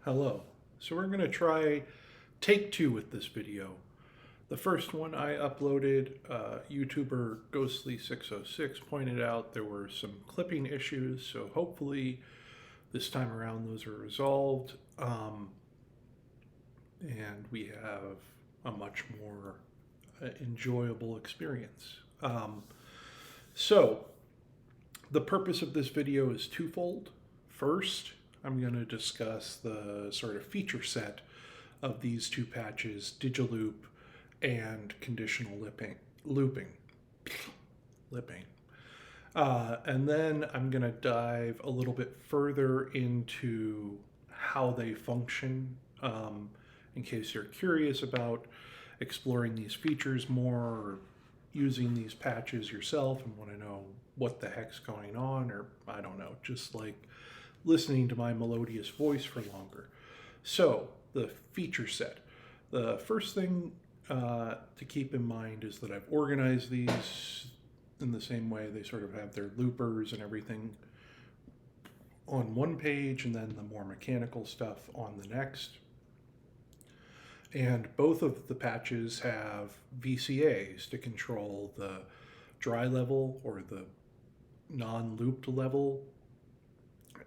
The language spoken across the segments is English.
Hello. So we're going to try take two with this video. The first one I uploaded, YouTuber Ghostly606 pointed out there were some clipping issues, so hopefully this time around those are resolved, and we have a much more enjoyable experience. So the purpose of this video is twofold. First, I'm going to discuss the sort of feature set of these two patches, Digiloop and conditional looping. And then I'm going to dive a little bit further into how they function, in case you're curious about exploring these features more or using these patches yourself and want to know what the heck's going on, or I don't know, just like listening to my melodious voice for longer. So, the feature set. The first thing to keep in mind is that I've organized these in the same way. They sort of have their loopers and everything on one page, and then the more mechanical stuff on the next. And both of the patches have VCAs to control the dry level or the non-looped level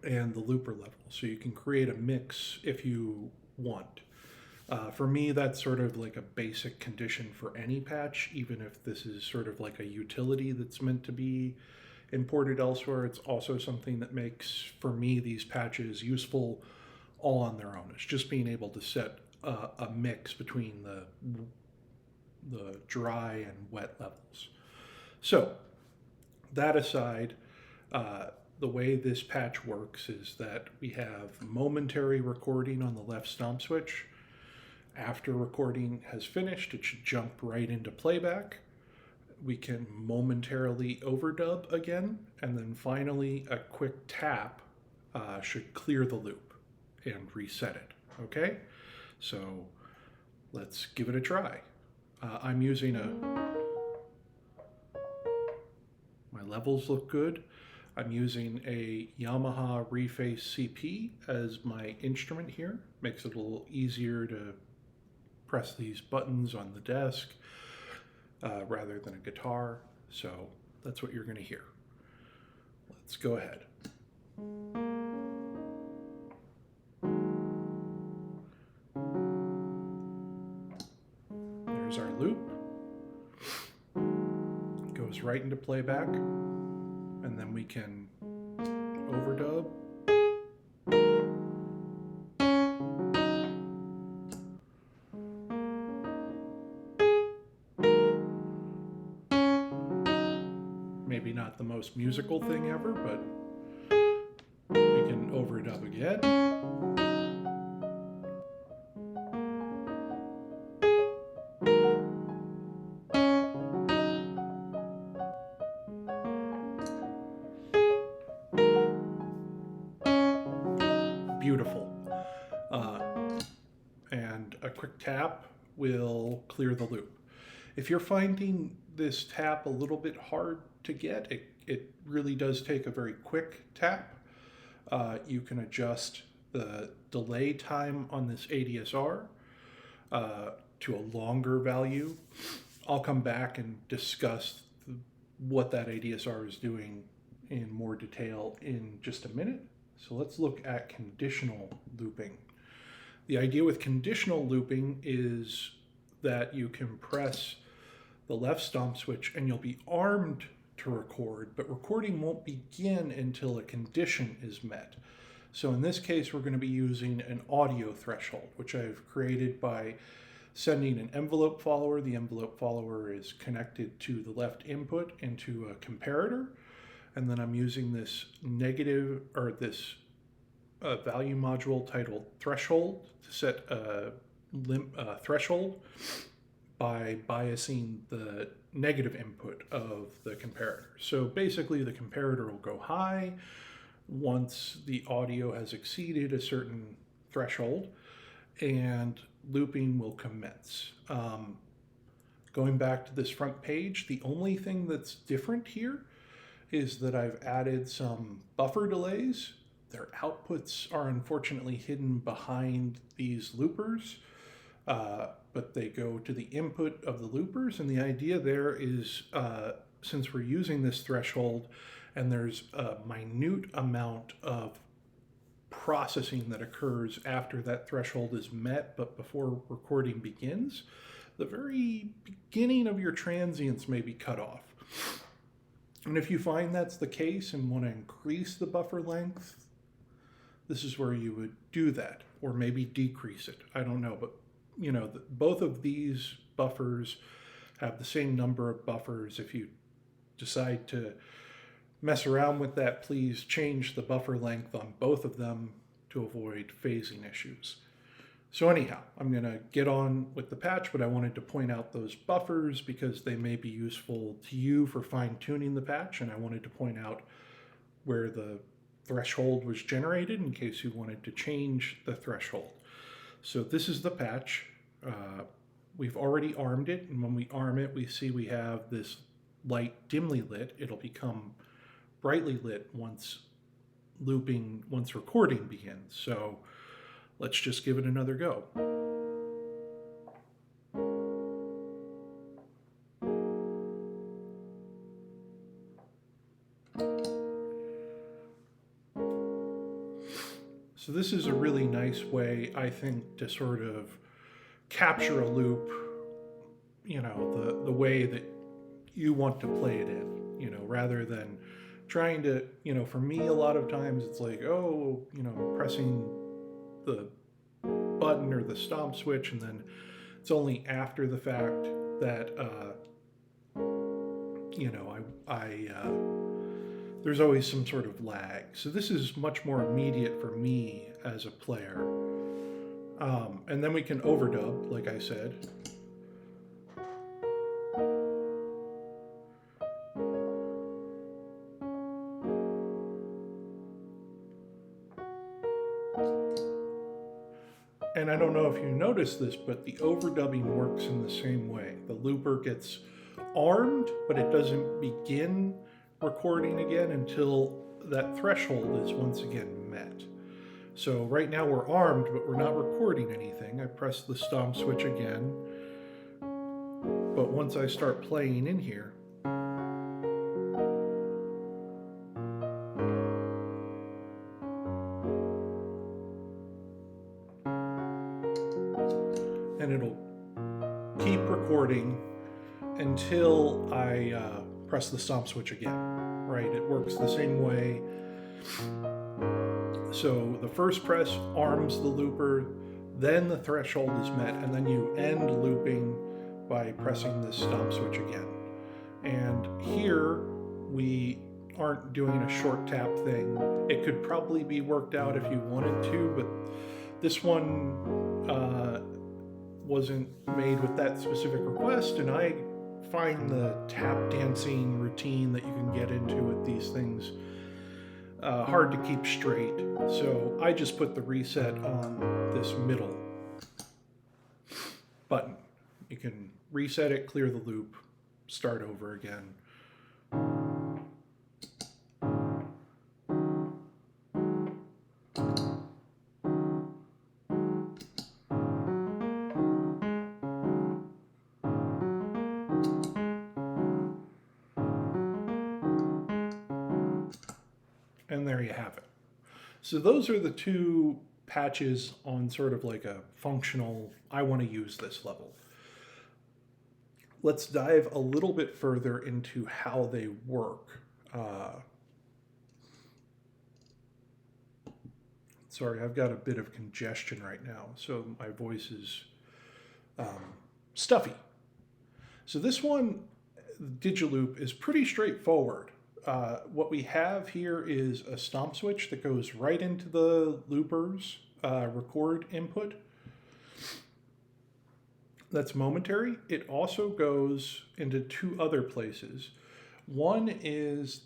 and the looper level. So you can create a mix if you want. For me, that's sort of like a basic condition for any patch, even if this is sort of like a utility that's meant to be imported elsewhere. It's also something that makes, for me, these patches useful all on their own. It's just being able to set a mix between the dry and wet levels. So that aside, the way this patch works is that we have momentary recording on the left stomp switch. After recording has finished, it should jump right into playback. We can momentarily overdub again, and then finally a quick tap should clear the loop and reset it, okay? So let's give it a try. I'm using my levels look good. I'm using a Yamaha Reface CP as my instrument here. Makes it a little easier to press these buttons on the desk rather than a guitar. So that's what you're going to hear. Let's go ahead. There's our loop. Goes right into playback, and then we can overdub. Maybe not the most musical thing ever, but we can overdub again. Beautiful. And a quick tap will clear the loop. If you're finding this tap a little bit hard to get, it really does take a very quick tap. You can adjust the delay time on this ADSR to a longer value. I'll come back and discuss what that ADSR is doing in more detail in just a minute. So let's look at conditional looping. The idea with conditional looping is that you can press the left stomp switch and you'll be armed to record, but recording won't begin until a condition is met. So in this case, we're going to be using an audio threshold, which I've created by sending an envelope follower. The envelope follower is connected to the left input into a comparator. And then I'm using this value module titled threshold to set a threshold by biasing the negative input of the comparator. So basically the comparator will go high once the audio has exceeded a certain threshold, and looping will commence. Going back to this front page, the only thing that's different here is that I've added some buffer delays Their outputs are unfortunately hidden behind these loopers, but they go to the input of the loopers. And the idea there is, since we're using this threshold and there's a minute amount of processing that occurs after that threshold is met, but before recording begins, the very beginning of your transients may be cut off. And if you find that's the case and want to increase the buffer length, this is where you would do that, or maybe decrease it. I don't know, but you know, both of these buffers have the same number of buffers. If you decide to mess around with that, please change the buffer length on both of them to avoid phasing issues. So anyhow, I'm going to get on with the patch, but I wanted to point out those buffers because they may be useful to you for fine-tuning the patch, and I wanted to point out where the threshold was generated in case you wanted to change the threshold. So this is the patch. We've already armed it, and when we arm it, we see we have this light dimly lit. It'll become brightly lit once recording begins. So let's just give it another go. So this is a really nice way, I think, to sort of capture a loop, you know, the way that you want to play it in, you know, rather than trying to, you know, for me, a lot of times it's like, oh, you know, pressing the button or the stomp switch, and then it's only after the fact that, you know, there's always some sort of lag. So this is much more immediate for me as a player. And then we can overdub, like I said. And I don't know if you noticed this, but the overdubbing works in the same way. The looper gets armed, but it doesn't begin recording again until that threshold is once again met. So right now we're armed, but we're not recording anything. I press the stomp switch again. But once I start playing in here, and it'll keep recording until I press the stomp switch again, right? It works the same way. So the first press arms the looper, then the threshold is met, and then you end looping by pressing the stomp switch again. And here we aren't doing a short tap thing. It could probably be worked out if you wanted to, but this one wasn't made with that specific request, and I find the tap dancing routine that you can get into with these things hard to keep straight. So I just put the reset on this middle button. You can reset it, clear the loop, start over again. And there you have it. So those are the two patches on sort of like a functional, I want to use this level. Let's dive a little bit further into how they work. Sorry, I've got a bit of congestion right now, so my voice is stuffy. So this one, Digiloop, is pretty straightforward. What we have here is a stomp switch that goes right into the looper's record input. That's momentary. It also goes into two other places. One is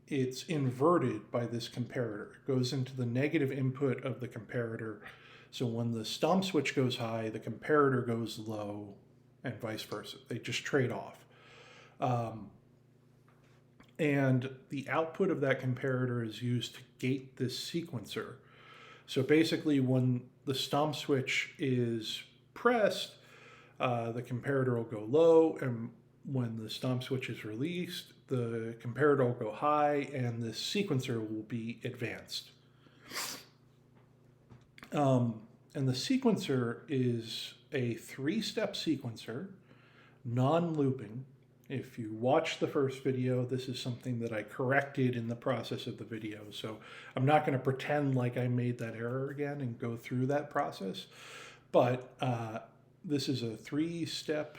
it's inverted by this comparator. It goes into the negative input of the comparator. So when the stomp switch goes high, the comparator goes low, and vice versa. They just trade off. And the output of that comparator is used to gate this sequencer. So basically, when the stomp switch is pressed, the comparator will go low, and when the stomp switch is released, the comparator will go high, and the sequencer will be advanced. And the sequencer is a 3-step sequencer, non-looping. If you watch the first video, this is something that I corrected in the process of the video. So I'm not going to pretend like I made that error again and go through that process. But this is a 3-step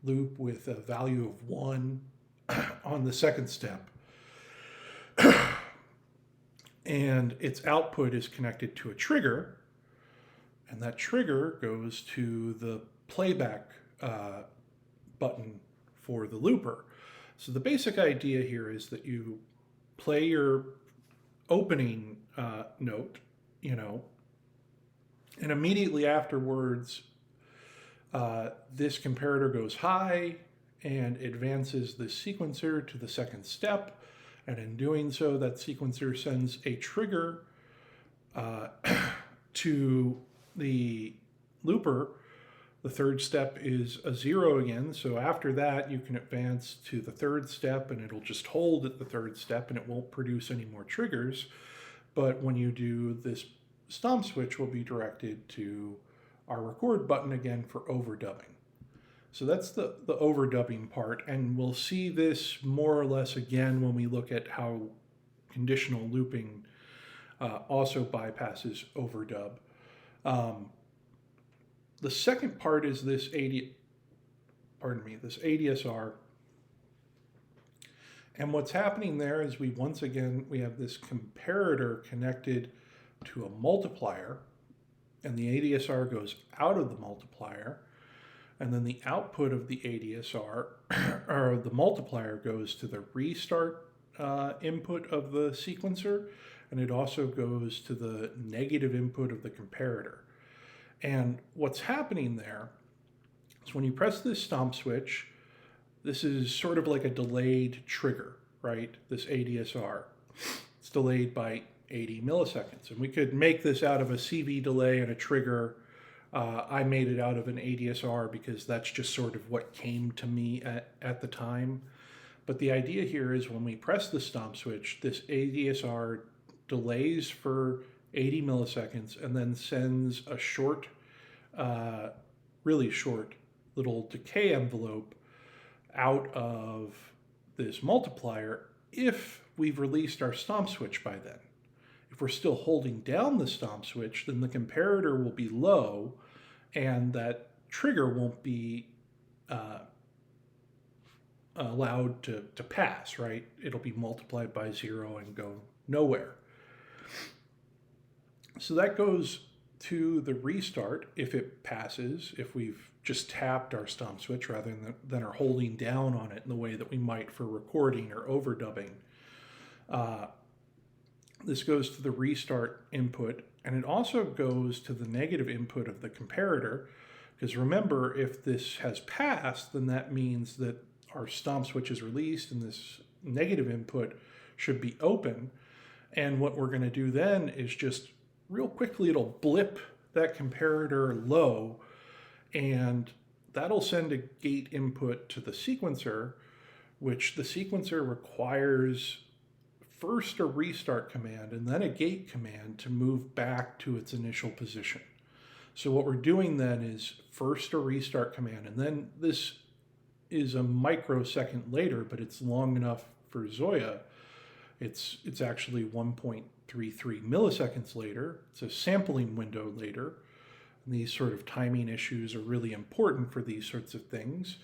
loop with a value of 1 on the second step. And its output is connected to a trigger. And that trigger goes to the playback button for the looper. So the basic idea here is that you play your opening note, and immediately afterwards, this comparator goes high and advances the sequencer to the second step. And in doing so, that sequencer sends a trigger to the looper. The third step is a 0 again, so after that you can advance to the third step and it'll just hold at the third step and it won't produce any more triggers. But when you do this, stomp switch will be directed to our record button again for overdubbing. So that's the overdubbing part, and we'll see this more or less again when we look at how conditional looping also bypasses overdub. The second part is this ADSR. And what's happening there is we have this comparator connected to a multiplier, and the ADSR goes out of the multiplier, and then the output of the ADSR, or the multiplier, goes to the restart input of the sequencer, and it also goes to the negative input of the comparator. And what's happening there is when you press this stomp switch, this is sort of like a delayed trigger, right? This ADSR. It's delayed by 80 milliseconds. And we could make this out of a CV delay and a trigger. I made it out of an ADSR because that's just sort of what came to me at the time. But the idea here is when we press the stomp switch, this ADSR delays for 80 milliseconds and then sends a short, really short little decay envelope out of this multiplier if we've released our stomp switch by then. If we're still holding down the stomp switch, then the comparator will be low and that trigger won't be allowed to pass, right? It'll be multiplied by 0 and go nowhere. So that goes to the restart if it passes, if we've just tapped our stomp switch rather than are holding down on it in the way that we might for recording or overdubbing. This goes to the restart input, and it also goes to the negative input of the comparator, because remember, if this has passed, then that means that our stomp switch is released and this negative input should be open. And what we're going to do then is just real quickly, it'll blip that comparator low, and that'll send a gate input to the sequencer, which the sequencer requires first a restart command and then a gate command to move back to its initial position. So what we're doing then is first a restart command, and then this is a microsecond later, but it's long enough for ZOIA. It's actually 1.33 milliseconds later. It's a sampling window later. And these sort of timing issues are really important for these sorts of things.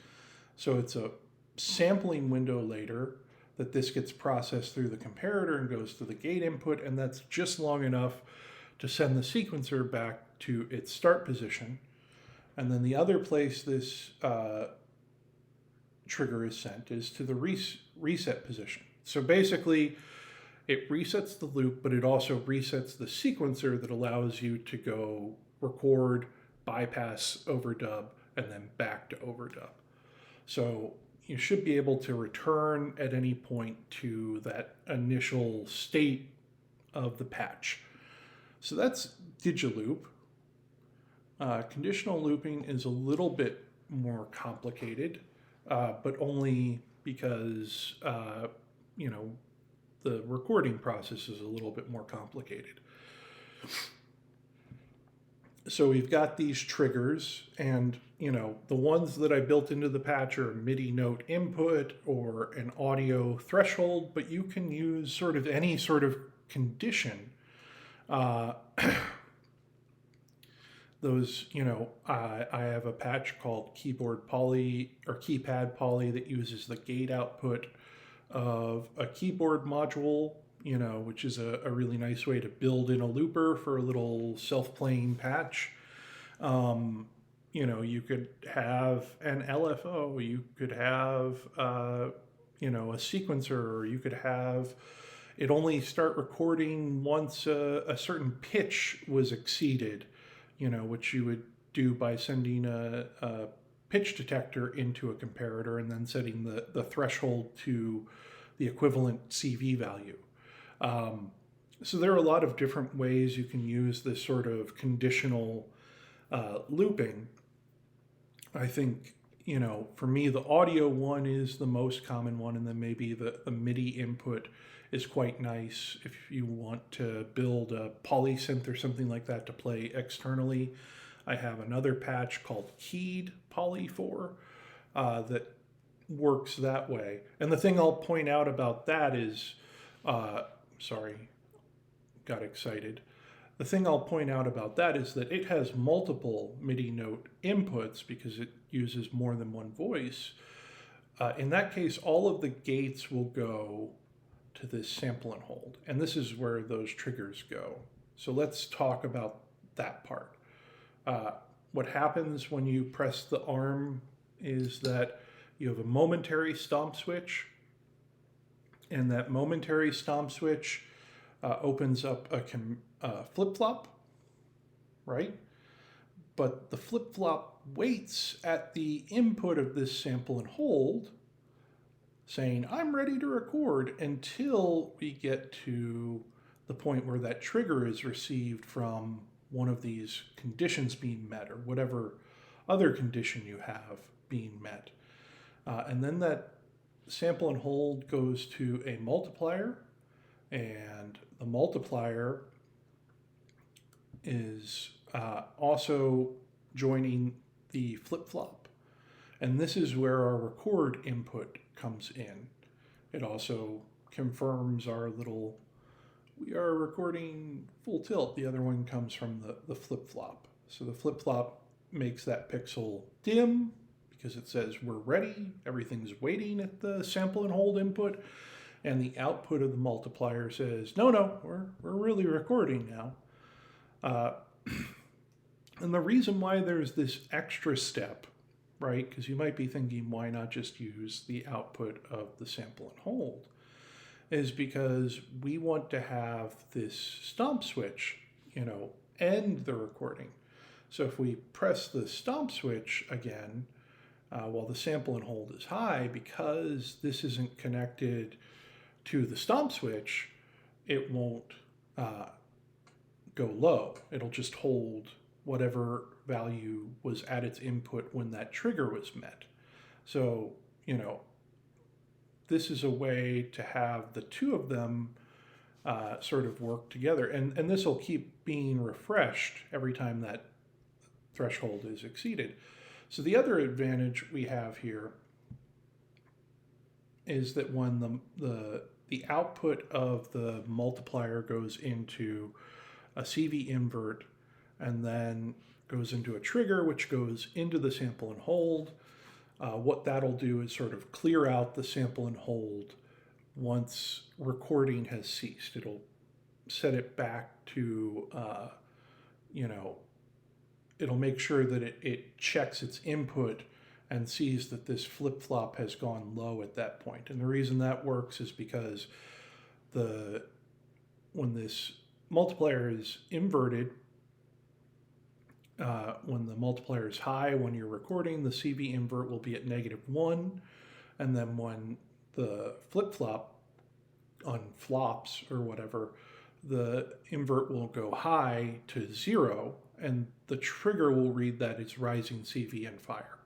So it's a sampling window later that this gets processed through the comparator and goes to the gate input, and that's just long enough to send the sequencer back to its start position. And then the other place this trigger is sent is to the reset position. So basically, it resets the loop, but it also resets the sequencer that allows you to go record, bypass overdub, and then back to overdub. So, you should be able to return at any point to that initial state of the patch. So that's Digiloop. Conditional looping is a little bit more complicated, but only because, the recording process is a little bit more complicated. So we've got these triggers, and the ones that I built into the patch are a MIDI note input or an audio threshold, but you can use sort of any sort of condition. Those, I have a patch called Keyboard Poly or Keypad Poly that uses the gate output of a keyboard module, which is a really nice way to build in a looper for a little self-playing patch. You could have an LFO, you could have, a sequencer, or you could have it only start recording once a certain pitch was exceeded, which you would do by sending a pitch detector into a comparator and then setting the threshold to the equivalent CV value. So there are a lot of different ways you can use this sort of conditional looping. I think, for me, the audio one is the most common one, and then maybe the MIDI input is quite nice if you want to build a polysynth or something like that to play externally. I have another patch called Keyed Poly 4 that works that way. And the thing I'll point out about that is, sorry, got excited. The thing I'll point out about that is that it has multiple MIDI note inputs because it uses more than one voice. In that case, all of the gates will go to this sample and hold. And this is where those triggers go. So let's talk about that part. What happens when you press the arm is that you have a momentary stomp switch, and that momentary stomp switch opens up a flip-flop, right? But the flip-flop waits at the input of this sample and hold, saying, I'm ready to record, until we get to the point where that trigger is received from one of these conditions being met, or whatever other condition you have being met. And then that sample and hold goes to a multiplier, and the multiplier is also joining the flip-flop. And this is where our record input comes in. It also confirms our little, we are recording full tilt. The other one comes from the flip-flop. So the flip-flop makes that pixel dim because it says we're ready, everything's waiting at the sample and hold input, and the output of the multiplier says, no, we're really recording now. And the reason why there's this extra step, right, because you might be thinking, why not just use the output of the sample and hold, is because we want to have this stomp switch, end the recording. So if we press the stomp switch again, while the sample and hold is high, because this isn't connected to the stomp switch, it won't go low. It'll just hold whatever value was at its input when that trigger was met. So, this is a way to have the two of them sort of work together. And this will keep being refreshed every time that threshold is exceeded. So the other advantage we have here is that when the output of the multiplier goes into a CV invert and then goes into a trigger, which goes into the sample and hold, what that'll do is sort of clear out the sample and hold once recording has ceased. It'll set it back to, it'll make sure that it checks its input and sees that this flip-flop has gone low at that point. And the reason that works is because when this multiplier is inverted, when the multiplier is high when you're recording, the CV invert will be at -1. And then when the flip-flop unflops or whatever, the invert will go high to 0, and the trigger will read that it's rising CV and fire.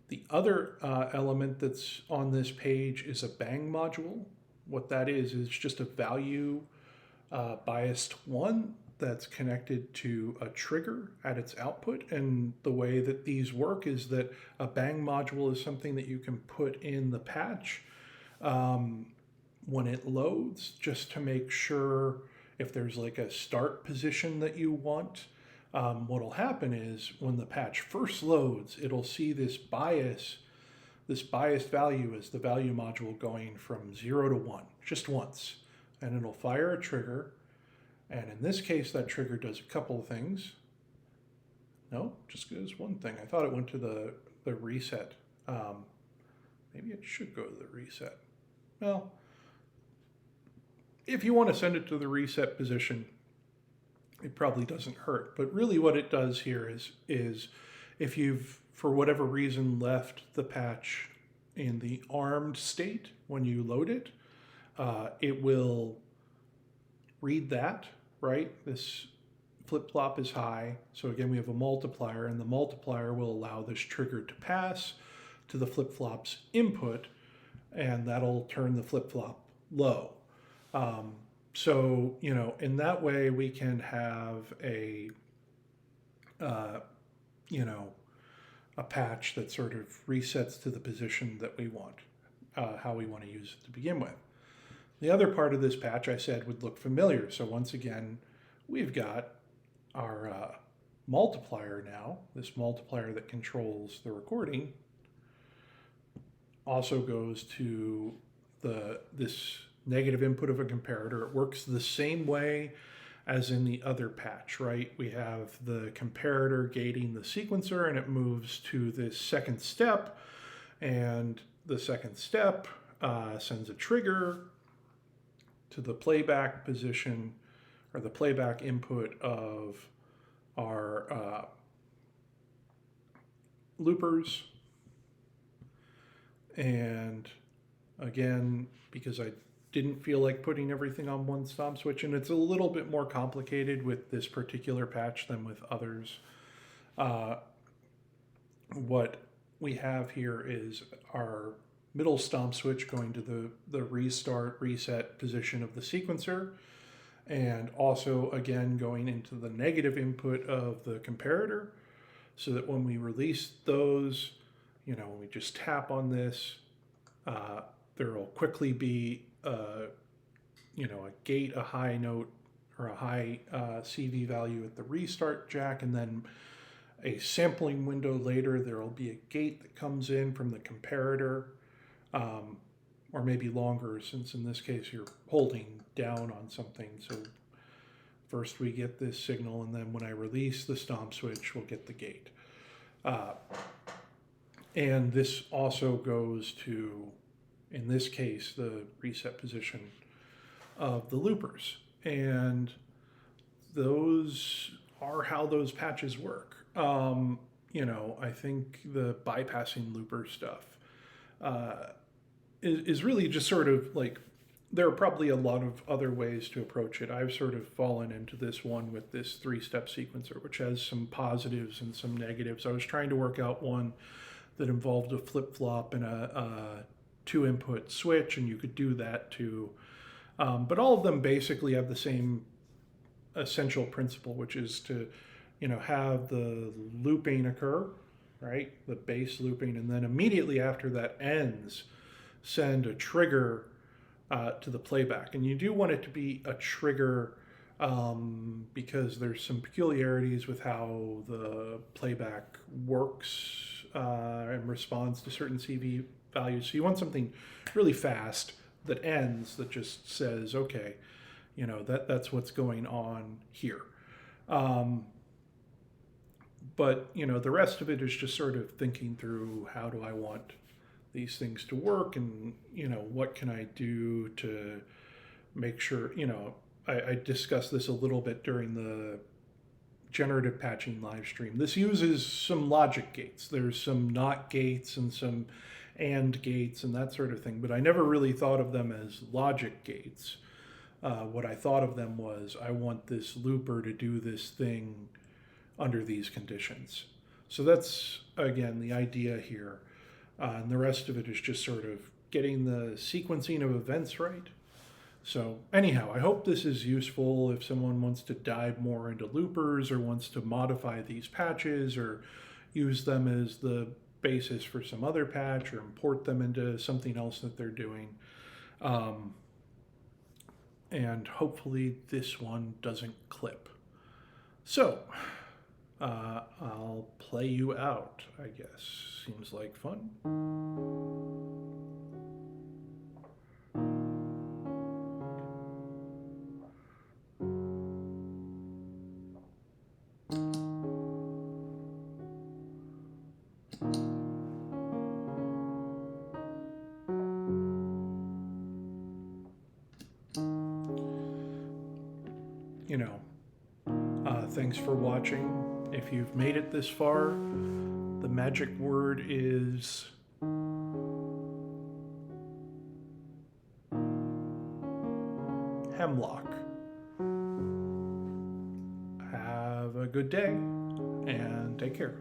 The other element that's on this page is a bang module. What that is just a value biased 1 that's connected to a trigger at its output. And the way that these work is that a bang module is something that you can put in the patch when it loads, just to make sure if there's like a start position that you want. What'll happen is when the patch first loads, it'll see this biased value as the value module going from 0 to 1, just once. And it'll fire a trigger. And in this case, that trigger does a couple of things. No, just goes one thing. I thought it went to the reset. Maybe it should go to the reset. Well, if you want to send it to the reset position, it probably doesn't hurt. But really what it does here is if you've, for whatever reason, left the patch in the armed state when you load it, it will read that, right? This flip-flop is high. So again, we have a multiplier, and the multiplier will allow this trigger to pass to the flip-flop's input, and that'll turn the flip-flop low. So, in that way we can have a patch that sort of resets to the position that we want, how we want to use it to begin with. The other part of this patch I said would look familiar. So once again, we've got our multiplier now. This multiplier that controls the recording also goes to this negative input of a comparator. It works the same way as in the other patch, right? We have the comparator gating the sequencer, and it moves to this second step, and the second step sends a trigger to the playback position, or the playback input of our loopers. And again, because I didn't feel like putting everything on one stomp switch, and it's a little bit more complicated with this particular patch than with others. What we have here is our middle stomp switch going to the restart, reset position of the sequencer, and also again going into the negative input of the comparator, so that when we release those, when we just tap on this, there will quickly be a gate, a high note, or a high CV value at the restart jack, and then a sampling window later, there will be a gate that comes in from the comparator, or maybe longer, since in this case you're holding down on something. So first we get this signal, and then when I release the stomp switch, we'll get the gate. And this also goes to, in this case, the reset position of the loopers. And those are how those patches work. I think the bypassing looper stuff is really just sort of like, there are probably a lot of other ways to approach it. I've sort of fallen into this one with this 3-step sequencer, which has some positives and some negatives. I was trying to work out one that involved a flip-flop and a 2-input switch, and you could do that too. But all of them basically have the same essential principle, which is to, have the looping occur, right? The base looping, and then immediately after that ends, send a trigger to the playback. And you do want it to be a trigger because there's some peculiarities with how the playback works and responds to certain CV values. So you want something really fast that ends, that just says, okay, that's what's going on here. But, the rest of it is just sort of thinking through, how do I want these things to work, and, what can I do to make sure, I discussed this a little bit during the generative patching live stream. This uses some logic gates. There's some NOT gates and some and gates and that sort of thing, but I never really thought of them as logic gates. What I thought of them was, I want this looper to do this thing under these conditions. So that's, again, the idea here. And the rest of it is just sort of getting the sequencing of events right. So anyhow, I hope this is useful if someone wants to dive more into loopers or wants to modify these patches or use them as the basis for some other patch or import them into something else that they're doing. And hopefully this one doesn't clip. So I'll play you out, I guess. Seems like fun. Thanks for watching. If you've made it this far, the magic word is hemlock. Have a good day and take care.